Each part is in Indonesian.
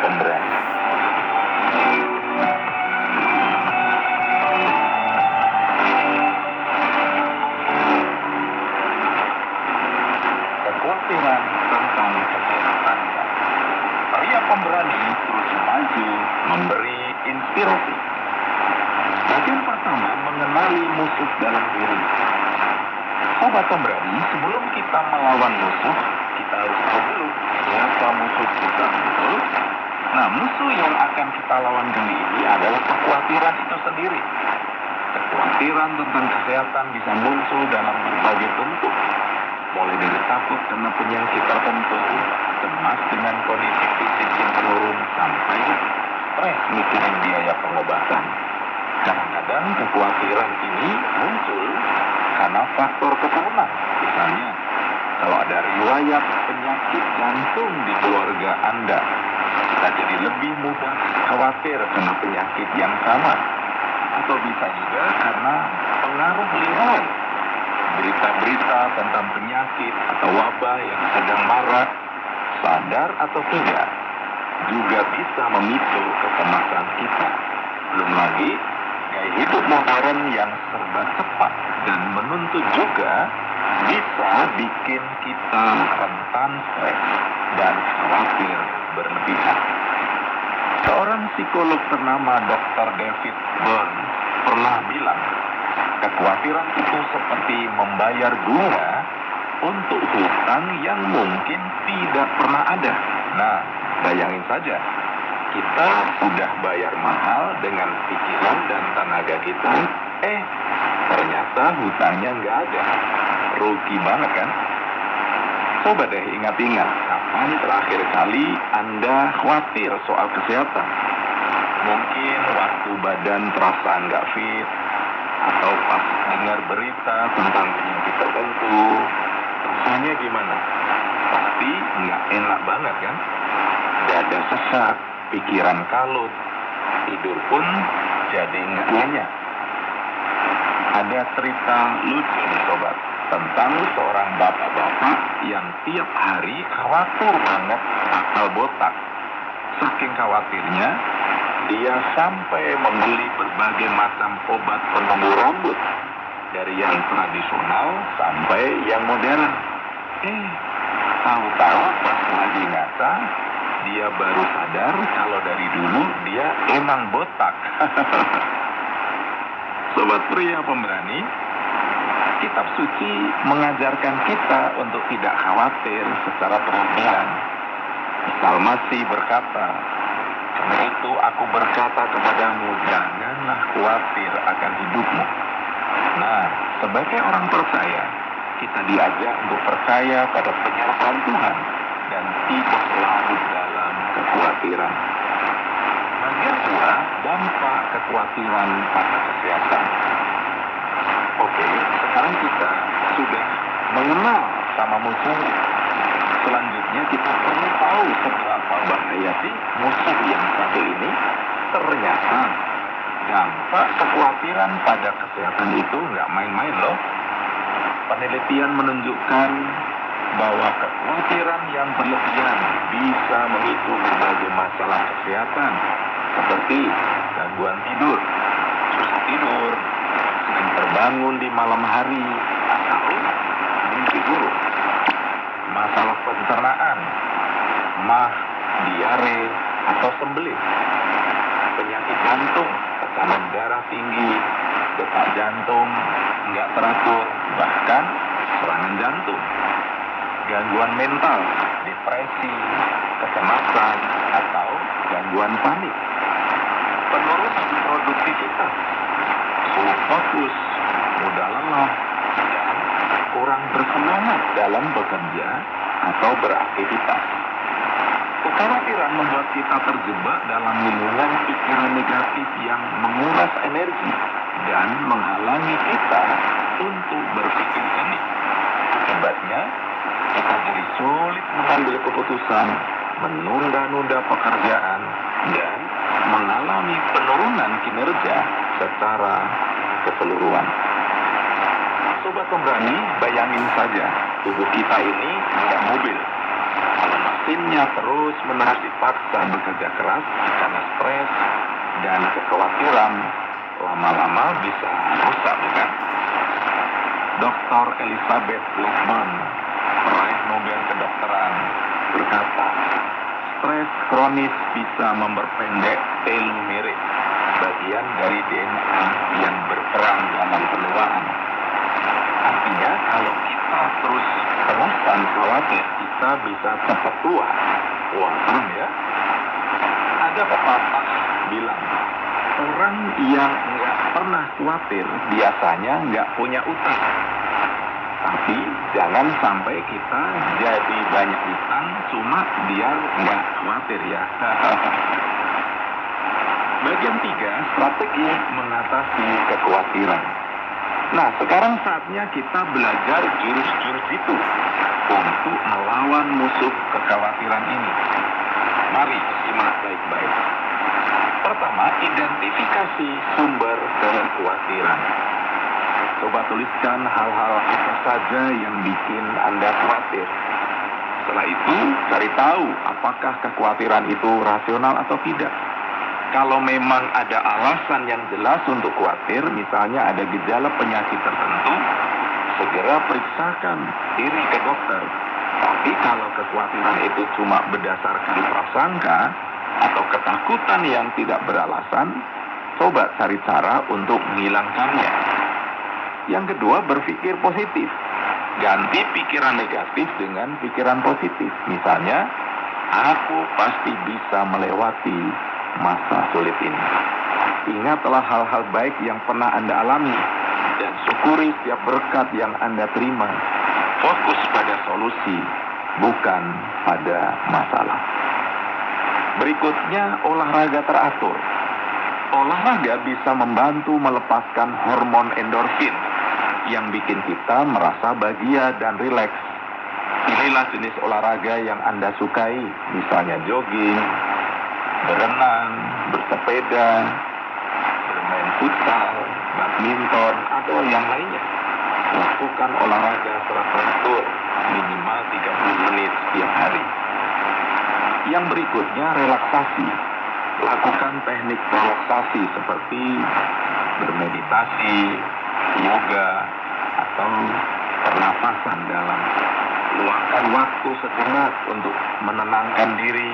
Pemberani. Kekhawatiran tentang kesehatan. Pria pemberani terus maju memberi inspirasi. Bagian pertama, mengenali musuh dalam diri. Sobat pemberani, sebelum kita melawan musuh, kita harus tahu dulu siapa musuh kita. Betul? Nah, musuh yang akan kita lawan kali ini adalah kekhawatiran itu sendiri. Kekhawatiran tentang kesehatan bisa muncul dalam berbagai bentuk. Mulai dari takut kena penyakit tertentu, cemas dengan kondisi fisik yang menurun, sampai stres mikirin biaya pengobatan. Kadang-kadang kekhawatiran ini muncul karena faktor keturunan. Misalnya, kalau ada riwayat penyakit jantung di keluarga Anda, kita jadi lebih mudah khawatir kena penyakit yang sama. Atau bisa juga karena pengaruh lingkungan. Berita-berita tentang penyakit atau wabah yang sedang marak, sadar atau tidak, juga bisa memicu kecemasan kita. Belum lagi, gaya hidup modern yang serba cepat dan menuntut juga bisa bikin kita rentan stres dan khawatir berlebihan. Seorang psikolog ternama Dr. David Burns pernah bilang, kekhawatiran itu seperti membayar bunga untuk hutang yang mungkin tidak pernah ada. Nah, bayangin saja, kita sudah bayar mahal dengan pikiran dan tenaga kita, ternyata hutangnya nggak ada. Rugi banget kan? Coba deh ingat-ingat, kapan terakhir kali Anda khawatir soal kesehatan? Mungkin waktu badan terasa nggak fit, atau pas dengar berita tentang penyakit tertentu. Rasanya gimana? Pasti nggak enak banget kan? Dada sesak, pikiran kalut, tidur pun jadi nggak nyenyak. Ada cerita lucu nih sobat, tentang seorang bapak-bapak yang tiap hari khawatir banget bakal botak. Saking khawatirnya, dia sampai membeli berbagai macam obat penumbuh rambut, dari yang tradisional sampai yang modern. Tahu-tahu pas lagi ngaca, dia baru sadar kalau dari dulu dia emang botak. Sobat pria pemberani, kitab suci mengajarkan kita untuk tidak khawatir secara perhatian. Psalmasi berkata, karena itu aku berkata kepadamu, janganlah khawatir akan hidupmu. Nah, sebagai orang percaya, kita diajak untuk percaya pada penyertaan Tuhan dan tidak larut dalam kekhawatiran. Bagian kedua, dampak kekhawatiran pada kesehatan. Oke, sekarang kita sudah mengenal sama musuh. Selanjutnya kita perlu tahu seberapa bahaya sih musuh yang satu ini. Ternyata dampak kekhawatiran pada kesehatan itu nggak main-main loh. Penelitian menunjukkan bahwa kekhawatiran yang berlebihan bisa memicu berbagai masalah kesehatan, seperti gangguan tidur, susah tidur, sering terbangun di malam hari, atau mimpi buruk, masalah pencernaan, mah, diare, atau sembelit, penyakit jantung, tekanan darah tinggi, detak jantung nggak teratur, bahkan serangan jantung, gangguan mental, depresi, kecemasan, atau gangguan panik, penurunan produktivitas, sulit fokus, mudah lelah, dan kurang bersemangat dalam bekerja atau beraktivitas. Kekhawatiran membuat kita terjebak dalam lingkungan pikiran negatif yang menguras energi dan menghalangi kita untuk berpikir jernih. Akibatnya, kita jadi sulit mengambil keputusan, menunda-nunda pekerjaan, dan mengalami penurunan kinerja secara keseluruhan. Sobat pemberani, bayangin saja, tubuh kita ini kayak mobil. Kalau mesinnya terus-menerus dipaksa bekerja keras karena stres dan kekhawatiran, lama-lama bisa rusak, bukan? Dr. Elizabeth Blackburn, peraih Nobel kedokteran, berkata, stres kronis bisa memperpendek telomeres, bagian dari DNA yang berperan dalam penuaan. Artinya kalau kita terus-terusan khawatir, kita bisa cepat tua. Wah, serem ya. Ada pepatah bilang, orang yang nggak pernah khawatir biasanya nggak punya utang. Tapi jangan sampai kita jadi banyak utang cuma biar nggak khawatir ya. Bagian 3, strategi mengatasi kekhawatiran. Nah, sekarang saatnya kita belajar jurus-jurus itu untuk melawan musuh kekhawatiran ini. Mari simak baik-baik. Pertama, identifikasi sumber kekhawatiran. Coba tuliskan hal-hal apa saja yang bikin Anda khawatir. Setelah itu, cari tahu apakah kekhawatiran itu rasional atau tidak. Kalau memang ada alasan yang jelas untuk khawatir, misalnya ada gejala penyakit tertentu, segera periksakan diri ke dokter. Tapi kalau kekhawatiran itu cuma berdasarkan prasangka atau ketakutan yang tidak beralasan, coba cari cara untuk menghilangkannya. Yang kedua, berpikir positif. Ganti pikiran negatif dengan pikiran positif. Misalnya, aku pasti bisa melewati masa sulit ini. Ingatlah hal-hal baik yang pernah Anda alami dan syukuri setiap berkat yang Anda terima. Fokus pada solusi, bukan pada masalah. Berikutnya, olahraga teratur. Olahraga bisa membantu melepaskan hormon endorfin yang bikin kita merasa bahagia dan rileks. Pilihlah jenis olahraga yang Anda sukai, misalnya jogging, berenang, bersepeda, bermain futsal, badminton, atau yang lainnya. Lakukan olahraga secara teratur, minimal 30 menit setiap hari. Yang berikutnya, relaksasi. Lakukan teknik relaksasi seperti bermeditasi, yoga, atau pernapasan dalam. Luangkan waktu sejenak untuk menenangkan diri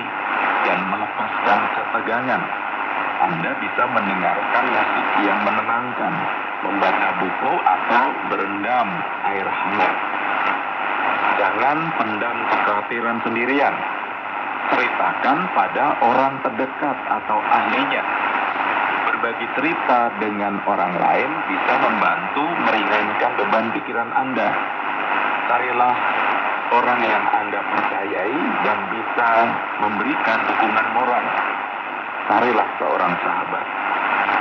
dan melepaskan ketegangan. Anda bisa mendengarkan musik yang menenangkan, membaca buku, atau berendam air hangat. Jangan pendam kekhawatiran sendirian. Ceritakan pada orang terdekat atau ahlinya. Berbagi cerita dengan orang lain bisa membantu meringankan beban pikiran Anda. Carilah orang yang Anda percayai dan bisa memberikan dukungan moral. Carilah seorang sahabat.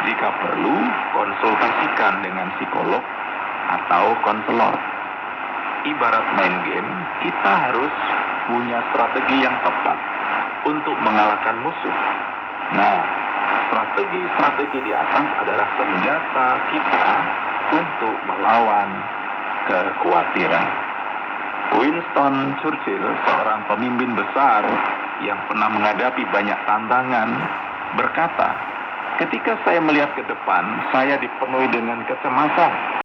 Jika perlu, konsultasikan dengan psikolog atau konselor. Ibarat main game, kita harus punya strategi yang tepat untuk mengalahkan musuh. Nah, strategi di atas adalah senjata kita untuk melawan kekhawatiran. Winston Churchill, seorang pemimpin besar yang pernah menghadapi banyak tantangan, berkata, ketika saya melihat ke depan, saya dipenuhi dengan kecemasan.